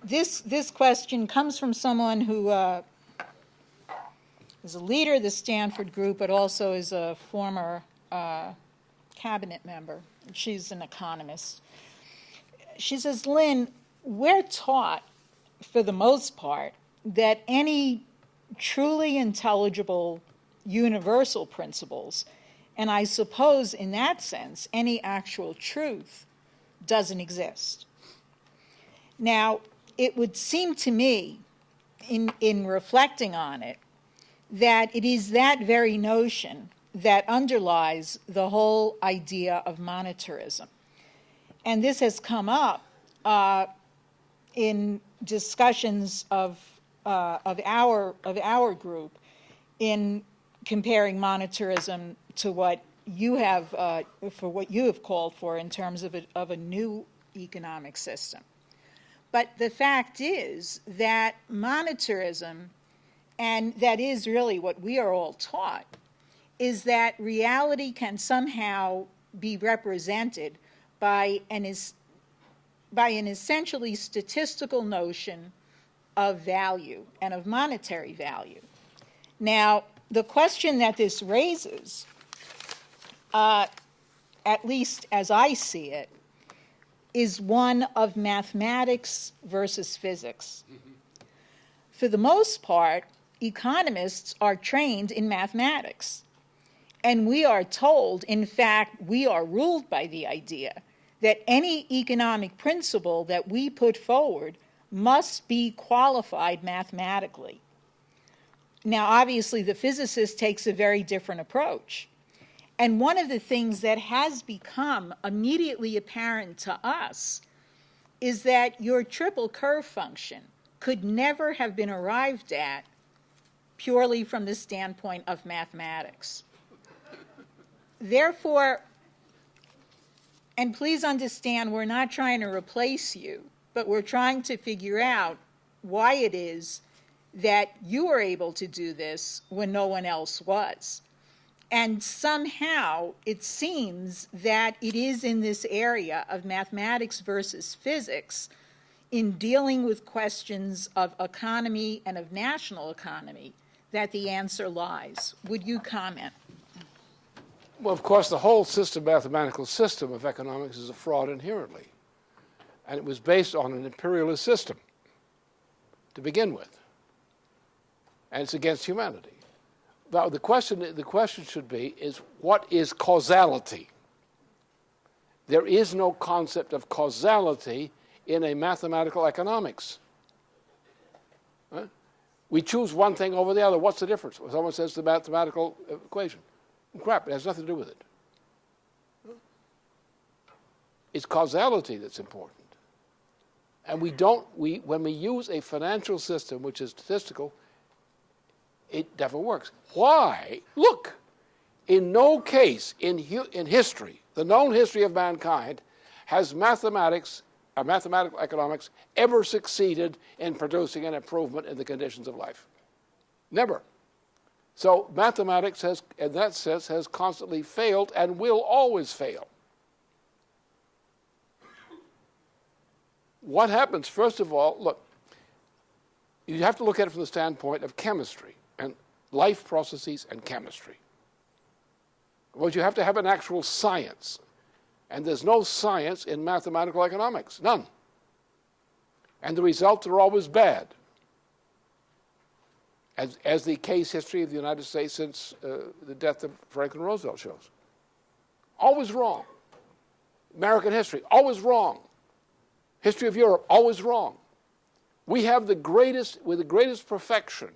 this question comes from someone who is a leader of the Stanford group, but also is a former cabinet member. She's an economist. She says, Lynn, we're taught, for the most part, that any truly intelligible universal principles, and I suppose in that sense, any actual truth, doesn't exist. Now, it would seem to me, in reflecting on it, that it is that very notion that underlies the whole idea of monetarism. And this has come up in discussions of our group in comparing monetarism to what you have called for in terms of a new economic system. But the fact is that monetarism, and that is really what we are all taught, is that reality can somehow be represented by an essentially statistical notion of value and of monetary value. Now, the question that this raises, at least as I see it, is one of mathematics versus physics. For the most part, economists are trained in mathematics. And we are told, in fact, we are ruled by the idea that any economic principle that we put forward must be qualified mathematically. Now, obviously, the physicist takes a very different approach. And one of the things that has become immediately apparent to us is that your triple curve function could never have been arrived at purely from the standpoint of mathematics. Therefore, and please understand, we're not trying to replace you, but we're trying to figure out why it is that you were able to do this when no one else was. And somehow it seems that it is in this area of mathematics versus physics, in dealing with questions of economy and of national economy, that the answer lies. Would you comment? Well, of course, the whole mathematical system of economics is a fraud inherently. And it was based on an imperialist system to begin with. And it's against humanity. Now, the question should be is, what is causality? There is no concept of causality in a mathematical economics. Huh? We choose one thing over the other. What's the difference? When someone says the mathematical equation, crap, it has nothing to do with it. It's causality that's important. And when we use a financial system which is statistical, it never works. Why? Look, in no case in history, the known history of mankind, has mathematics or mathematical economics ever succeeded in producing an improvement in the conditions of life. Never. So mathematics has, in that sense, has constantly failed and will always fail. What happens, first of all, look, you have to look at it from the standpoint of chemistry and life processes and chemistry. Well, you have to have an actual science. And there's no science in mathematical economics, none. And the results are always bad, as the case history of the United States since the death of Franklin Roosevelt shows. Always wrong. American history, always wrong. History of Europe, always wrong. We have the greatest perfection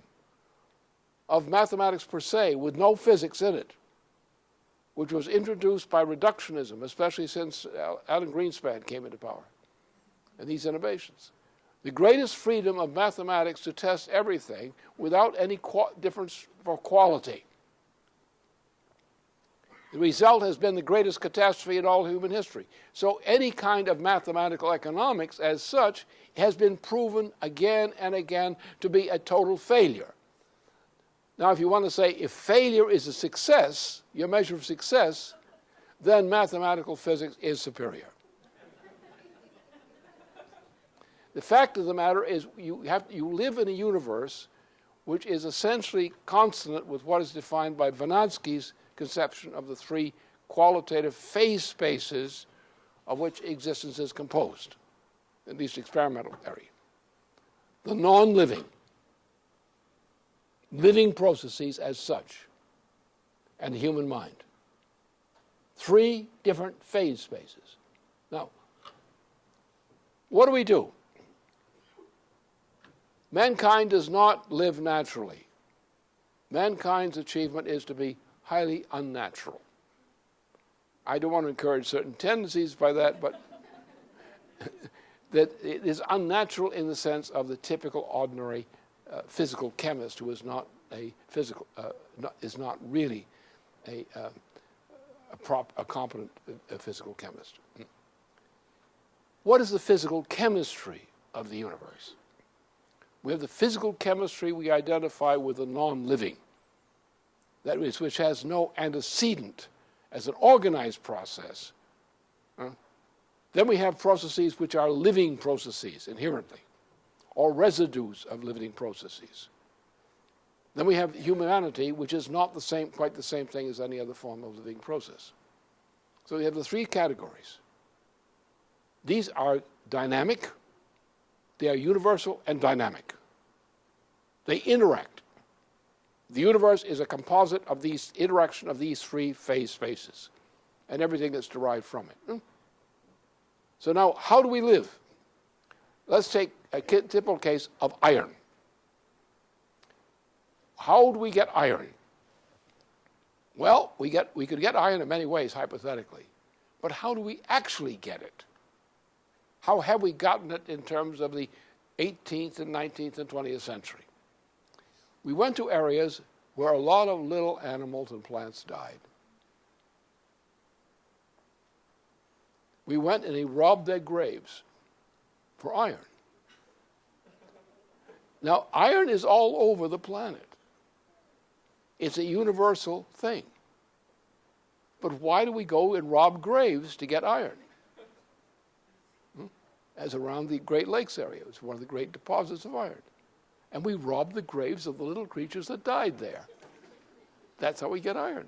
of mathematics per se, with no physics in it, which was introduced by reductionism, especially since Alan Greenspan came into power, and these innovations. The greatest freedom of mathematics to test everything without any difference for quality. The result has been the greatest catastrophe in all human history. So any kind of mathematical economics as such has been proven again and again to be a total failure. Now, if you want to say if failure is a success, your measure of success, then mathematical physics is superior. The fact of the matter is you live in a universe which is essentially consonant with what is defined by Vernadsky's conception of the three qualitative phase spaces of which existence is composed, at least experimental area. The non-living, living processes as such, and the human mind. Three different phase spaces. Now, what do? Mankind does not live naturally. Mankind's achievement is to be highly unnatural. I don't want to encourage certain tendencies by that, but that it is unnatural in the sense of the typical ordinary physical chemist who is not a physical, is not really a competent physical chemist. What is the physical chemistry of the universe? We have the physical chemistry we identify with the non-living, that is, which has no antecedent as an organized process. Then we have processes which are living processes inherently, or residues of living processes. Then we have humanity, which is not quite the same thing as any other form of living process. So we have the three categories. These are dynamic, they are universal and dynamic. They interact. The universe is a composite of these interaction of these three phase spaces and everything that's derived from it. So now, how do we live? Let's take a typical case of iron. How do we get iron? Well, we could get iron in many ways, hypothetically. But how do we actually get it? How have we gotten it in terms of the 18th and 19th and 20th century? We went to areas where a lot of little animals and plants died. We went and we robbed their graves for iron. Now, iron is all over the planet. It's a universal thing. But why do we go and rob graves to get iron? As around the Great Lakes area, it's one of the great deposits of iron. And we rob the graves of the little creatures that died there. That's how we get iron.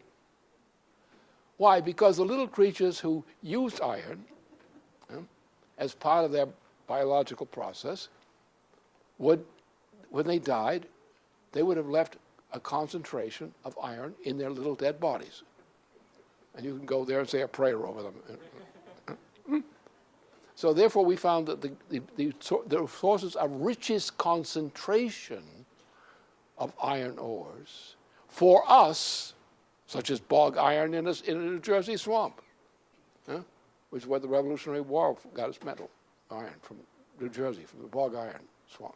Why? Because the little creatures who used iron as part of their biological process would, when they died, they would have left a concentration of iron in their little dead bodies. And you can go there and say a prayer over them. So therefore we found that the sources of richest concentration of iron ores for us, such as bog iron in a New Jersey swamp, which is where the Revolutionary War got its metal, iron from New Jersey, from the bog iron swamp.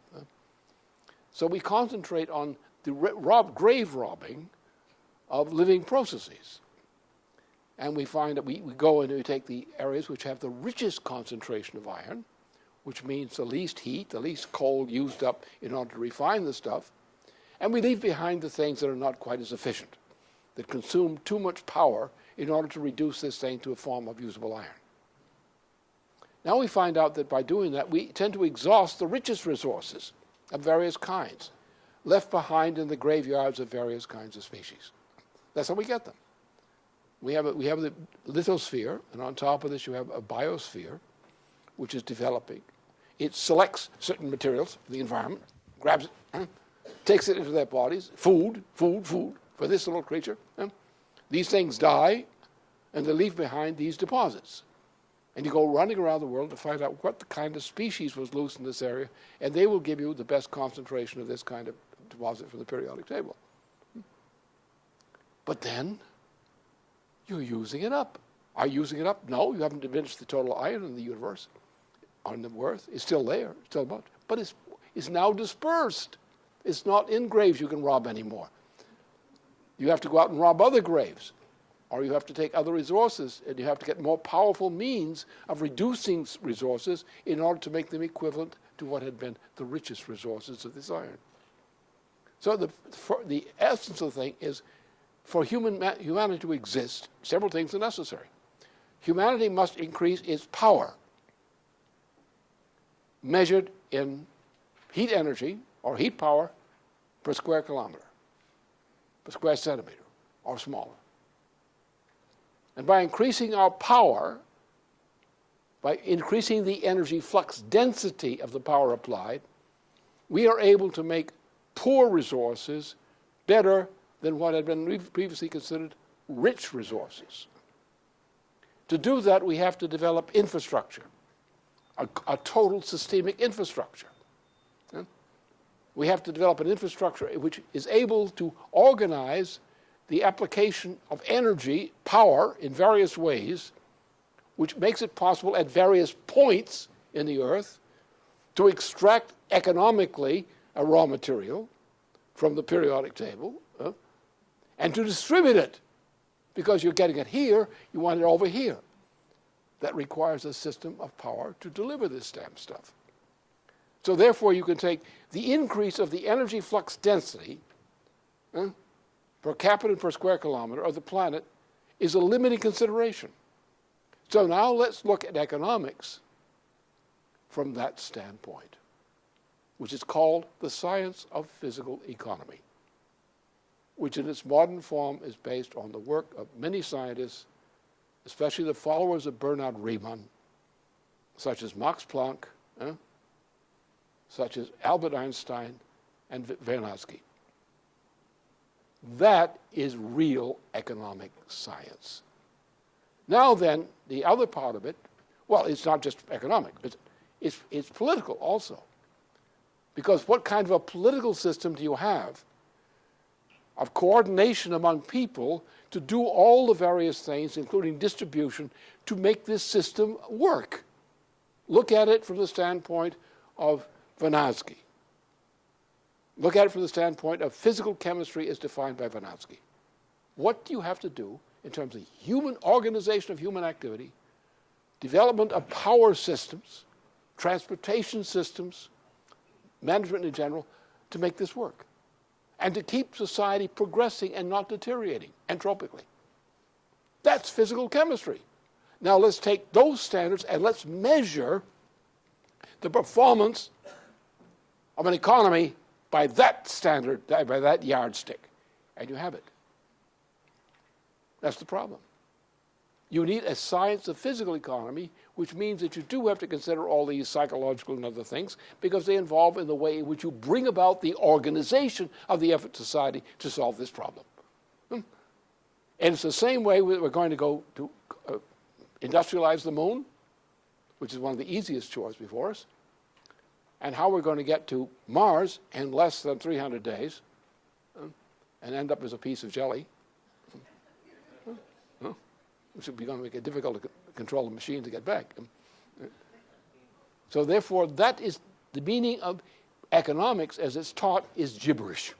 So we concentrate on the grave robbing of living processes. And we find that we go and we take the areas which have the richest concentration of iron, which means the least heat, the least coal used up in order to refine the stuff, and we leave behind the things that are not quite as efficient, that consume too much power in order to reduce this thing to a form of usable iron. Now we find out that by doing that, we tend to exhaust the richest resources of various kinds, left behind in the graveyards of various kinds of species. That's how we get them. We have the lithosphere, and on top of this you have a biosphere, which is developing. It selects certain materials from the environment, grabs it, takes it into their bodies, food for this little creature. These things die, and they leave behind these deposits. And you go running around the world to find out what the kind of species was loose in this area, and they will give you the best concentration of this kind of deposit from the periodic table. But then you're using it up. Are you using it up? No, you haven't diminished the total iron in the universe. On the earth, it's still there, still much, but it's now dispersed. It's not in graves you can rob anymore. You have to go out and rob other graves, or you have to take other resources, and you have to get more powerful means of reducing resources in order to make them equivalent to what had been the richest resources of this iron. So the essence of the thing is, for humanity to exist, several things are necessary. Humanity must increase its power. measured in heat energy or heat power per square kilometer, per square centimeter, or smaller. And by increasing our power, by increasing the energy flux density of the power applied, we are able to make poor resources better than what had been previously considered rich resources. To do that, we have to develop infrastructure, a total systemic infrastructure. We have to develop an infrastructure which is able to organize the application of energy, power, in various ways, which makes it possible at various points in the earth to extract economically a raw material from the periodic table and to distribute it. Because you're getting it here, you want it over here. That requires a system of power to deliver this damn stuff. So therefore, you can take the increase of the energy flux density per capita per square kilometer of the planet is a limiting consideration. So now let's look at economics from that standpoint, which is called the science of physical economy, which in its modern form is based on the work of many scientists, especially the followers of Bernhard Riemann, such as Max Planck, such as Albert Einstein, and Vernadsky. That is real economic science. Now then, the other part of it, well, it's not just economic, it's political also. Because what kind of a political system do you have of coordination among people to do all the various things, including distribution, to make this system work? Look at it from the standpoint of Vernadsky. Look at it from the standpoint of physical chemistry as defined by Vernadsky. What do you have to do in terms of human organization of human activity, development of power systems, transportation systems, management in general, to make this work? And to keep society progressing and not deteriorating entropically. That's physical chemistry. Now let's take those standards and let's measure the performance of an economy by that standard, by that yardstick. And you have it. That's the problem. You need a science of physical economy, which means that you do have to consider all these psychological and other things because they involve in the way in which you bring about the organization of the effort society to solve this problem. And it's the same way we're going to go to industrialize the moon, which is one of the easiest chores before us, and how we're going to get to Mars in less than 300 days and end up as a piece of jelly, which would be going to make it difficult to control the machine to get back. So therefore, that is the meaning of economics as it's taught is gibberish.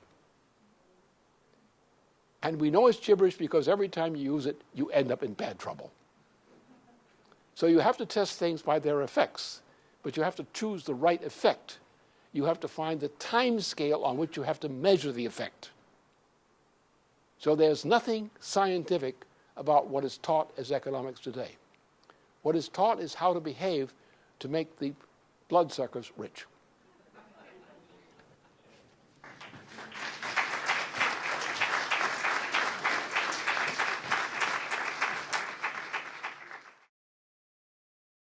And we know it's gibberish because every time you use it, you end up in bad trouble. So you have to test things by their effects, but you have to choose the right effect. You have to find the time scale on which you have to measure the effect. So there's nothing scientific about what is taught as economics today. What is taught is how to behave to make the bloodsuckers rich.